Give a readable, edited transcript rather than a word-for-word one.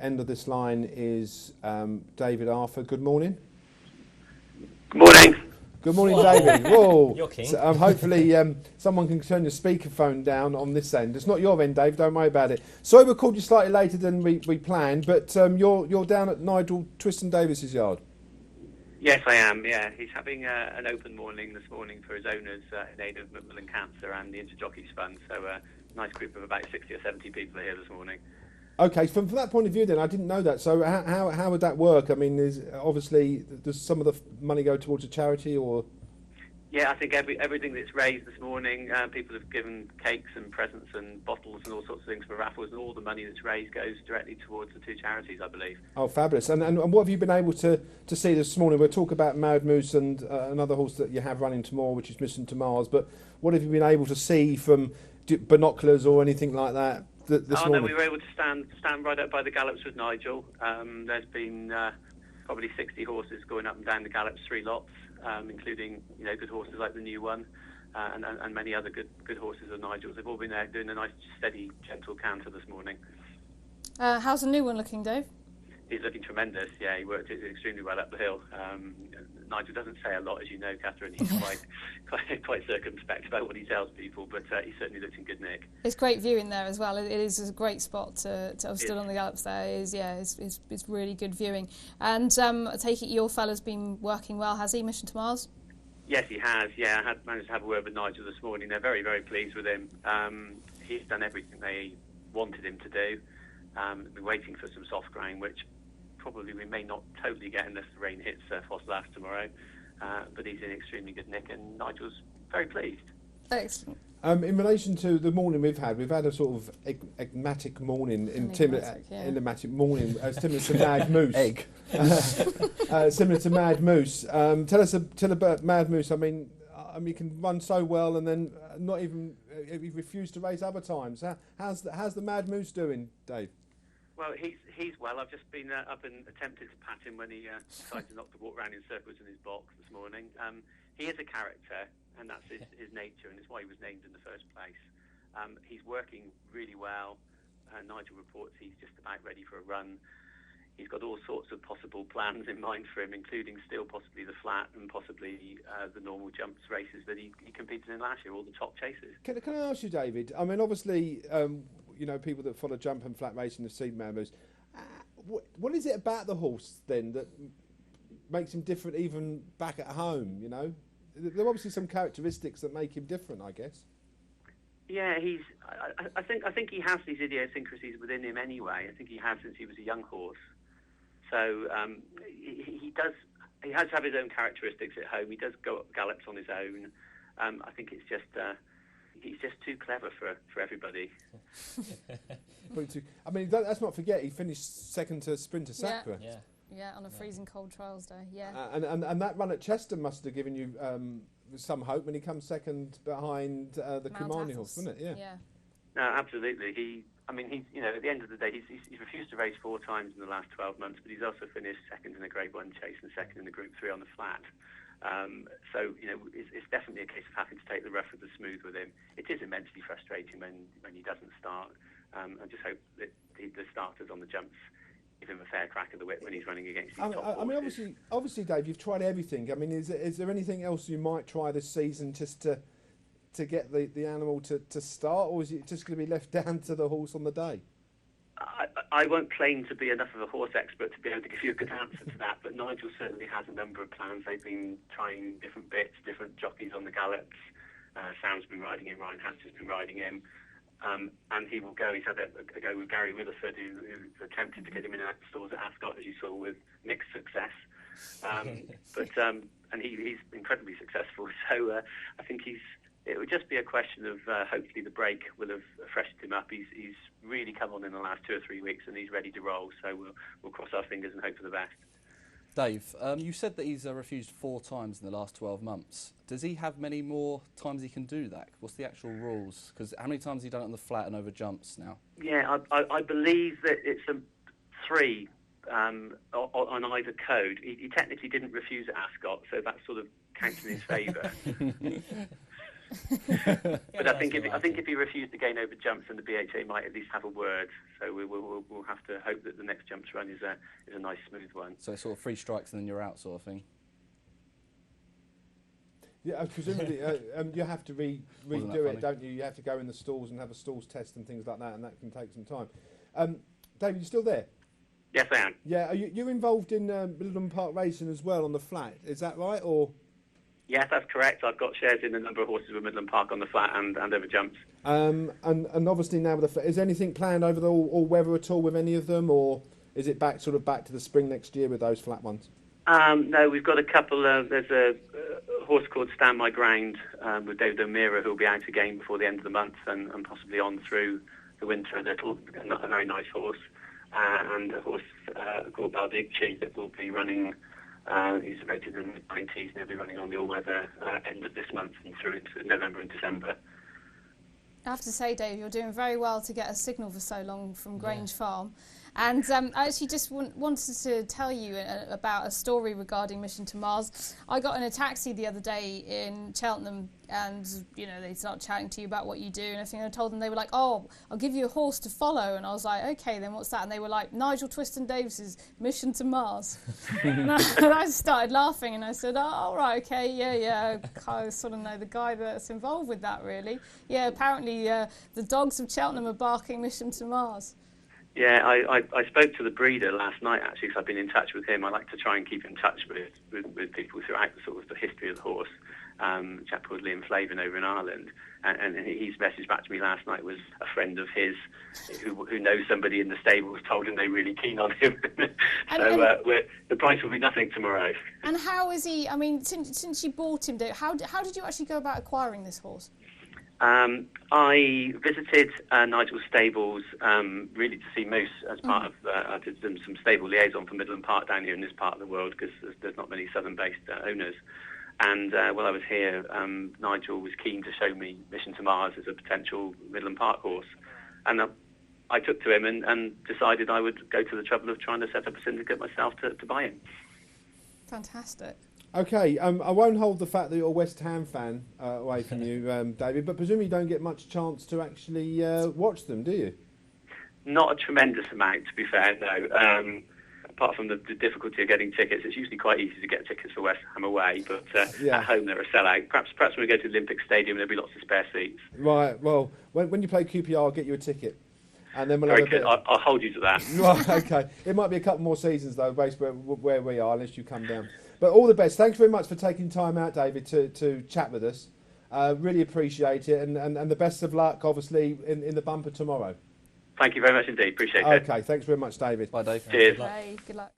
End of this line is David Arthur. Good morning. Good morning. Good morning, David. Whoa. You're king. So, hopefully someone can turn your speakerphone down on this end. It's not your end, Dave. Don't worry about it. Sorry we called you slightly later than we planned, but you're down at Nigel Twiston Davis's yard. Yes, I am. Yeah, he's having an open morning this morning for his owners in aid of Macmillan Cancer and the Interjockeys Fund. So a nice group of about 60 or 70 people are here this morning. Okay, from that point of view, then I didn't know that. So how would that work? I mean, does some of the money go towards a charity or? Yeah, I think everything that's raised this morning, people have given cakes and presents and bottles and all sorts of things for raffles, and all the money that's raised goes directly towards the two charities, I believe. Oh, fabulous! And what have you been able to see this morning? We'll talk about Mad Moose and another horse that you have running tomorrow, which is Mission to Mars. But what have you been able to see from binoculars or anything like that? This morning? No, we were able to stand right up by the gallops with Nigel. There's been probably 60 horses going up and down the gallops, 3 lots, including good horses like the new one, and many other good horses of Nigel's. They've all been there doing a nice, steady, gentle canter this morning. How's the new one looking, Dave? He's looking tremendous. Yeah, he worked extremely well up the hill. Nigel doesn't say a lot, as you know, Catherine. He's quite circumspect about what he tells people, but he certainly looks in good nick. It's great viewing there as well. It is a great spot to have stood on the gallops there. It's really good viewing. And I take it your fella's been working well, has he, Mission to Mars? Yes, he has. Yeah, I had managed to have a word with Nigel this morning. They're very, very pleased with him. He's done everything they wanted him to do. We're waiting for some soft ground, which probably we may not totally get unless the rain hits Fosslas tomorrow. But he's in extremely good nick, and Nigel's very pleased. Excellent. In relation to the morning we've had a sort of enigmatic morning enigmatic morning, similar to Mad Moose. Similar to Mad Moose. Tell us about Mad Moose. I mean, he can run so well, and then not even he refused to race other times. How's the Mad Moose doing, Dave? Well, he's well. I've just been up and attempted to pat him when he decided not to walk around in circles in his box this morning. He is a character, and that's his nature, and it's why he was named in the first place. He's working really well. Nigel reports he's just about ready for a run. He's got all sorts of possible plans in mind for him, including still possibly the flat and possibly the normal jumps races that he competed in last year, all the top chases. Can I ask you, David? I mean, obviously, people that follow jump and flat racing have seen Mad Moose. What is it about the horse then that makes him different, even back at home? There are obviously some characteristics that make him different, I guess. Yeah, I think he has these idiosyncrasies within him anyway. I think he has since he was a young horse. So he has to have his own characteristics at home. He does go up gallops on his own. I think it's just he's just too clever for everybody. I mean, let's not forget he finished second to Sprinter Sacra. Yeah, on a freezing cold trials day. Yeah. And that run at Chester must have given you some hope when he comes second behind the Kumani horse, wasn't it? Yeah. No, absolutely. He's at the end of the day, he's refused to race 4 times in the last 12 months, but he's also finished second in a Grade 1 chase and second in the Group 3 on the flat. So it's definitely a case of having to take the rough with the smooth with him. It is immensely frustrating when he doesn't start. I just hope that the starters on the jumps give him a fair crack of the whip when he's running against these top horses. I mean, obviously, Dave, you've tried everything. I mean, is there anything else you might try this season just to get the animal to start, or is it just going to be left down to the horse on the day? I won't claim to be enough of a horse expert to be able to give you a good answer to that, but Nigel certainly has a number of plans. They've been trying different bits, different jockeys on the gallops. Sam's been riding him, Ryan Hatcher's been riding him. And he will go. He's had a go with Gary Rutherford, who attempted to get him in the stores at Ascot, as you saw, with mixed success. And he's incredibly successful. So I think it would just be a question of hopefully the break will have freshened him up. He's really come on in the last 2 or 3 weeks, and he's ready to roll. So we'll cross our fingers and hope for the best. Dave, you said that he's refused 4 times in the last 12 months. Does he have many more times he can do that? What's the actual rules? Because how many times has he done it on the flat and over jumps now? Yeah, I believe that it's 3 on either code. He technically didn't refuse at Ascot, so that sort of counts in his favour. But I think if he refused to gain over jumps, then the BHA might at least have a word. So we'll have to hope that the next jumps run is a nice smooth one. So it's sort of 3 strikes and then you're out, sort of thing. Yeah, presumably you have to redo it, don't you? You have to go in the stalls and have a stalls test and things like that, and that can take some time. David, you still there? Yes, I am. Yeah, you're involved in Middleton Park Racing as well on the flat, is that right? Or yes, that's correct. I've got shares in a number of horses with Midland Park on the flat and over jumps. And obviously now with is anything planned over the all weather at all with any of them, or is it back to the spring next year with those flat ones? No, we've got a couple. There's a horse called Stand My Ground with David O'Meara, who will be out again before the end of the month and possibly on through the winter a little. A very nice horse. And a horse called Baldicci that will be running. He's rated in the mid-90s and he'll be running on the all-weather end of this month and through into November and December. I have to say, Dave, you're doing very well to get a signal for so long from Grange Farm. And I actually just wanted to tell you about a story regarding Mission to Mars. I got in a taxi the other day in Cheltenham and, they start chatting to you about what you do and everything. And I told them, they were like, oh, I'll give you a horse to follow. And I was like, okay, then what's that? And they were like, Nigel Twiston-Davis's Mission to Mars. And I started laughing and I said, oh, all right, okay, yeah. I sort of know the guy that's involved with that, really. Yeah, apparently the dogs of Cheltenham are barking Mission to Mars. Yeah, I spoke to the breeder last night, actually, because I've been in touch with him. I like to try and keep in touch with people throughout the history of the horse. A chap called Liam Flavin over in Ireland. And his message back to me last night was a friend of his who knows somebody in the stables told him they're really keen on him. So the price will be nothing tomorrow. And how is he, since you bought him, how did you actually go about acquiring this horse? I visited Nigel's stables really to see Moose as part of, I did some stable liaison for Midland Park down here in this part of the world because there's not many southern-based owners. And while I was here, Nigel was keen to show me Mission to Mars as a potential Midland Park horse. And I took to him and decided I would go to the trouble of trying to set up a syndicate myself to buy him. Fantastic. Okay, I won't hold the fact that you're a West Ham fan away from you, David, but presumably you don't get much chance to actually watch them, do you? Not a tremendous amount, to be fair, no. Apart from the difficulty of getting tickets, it's usually quite easy to get tickets for West Ham away, but at home they're a sellout. Perhaps when we go to the Olympic Stadium, there'll be lots of spare seats. Right, well, when you play QPR, I'll get you a ticket. And then Very good. I'll hold you to that. Right, okay. It might be a couple more seasons, though, based where we are, unless you come down. But all the best. Thanks very much for taking time out, David, to chat with us. Really appreciate it. And the best of luck, obviously, in the bumper tomorrow. Thank you very much indeed. Appreciate it. Okay, thanks very much, David. Bye, Dave. Cheers. Bye. Good luck.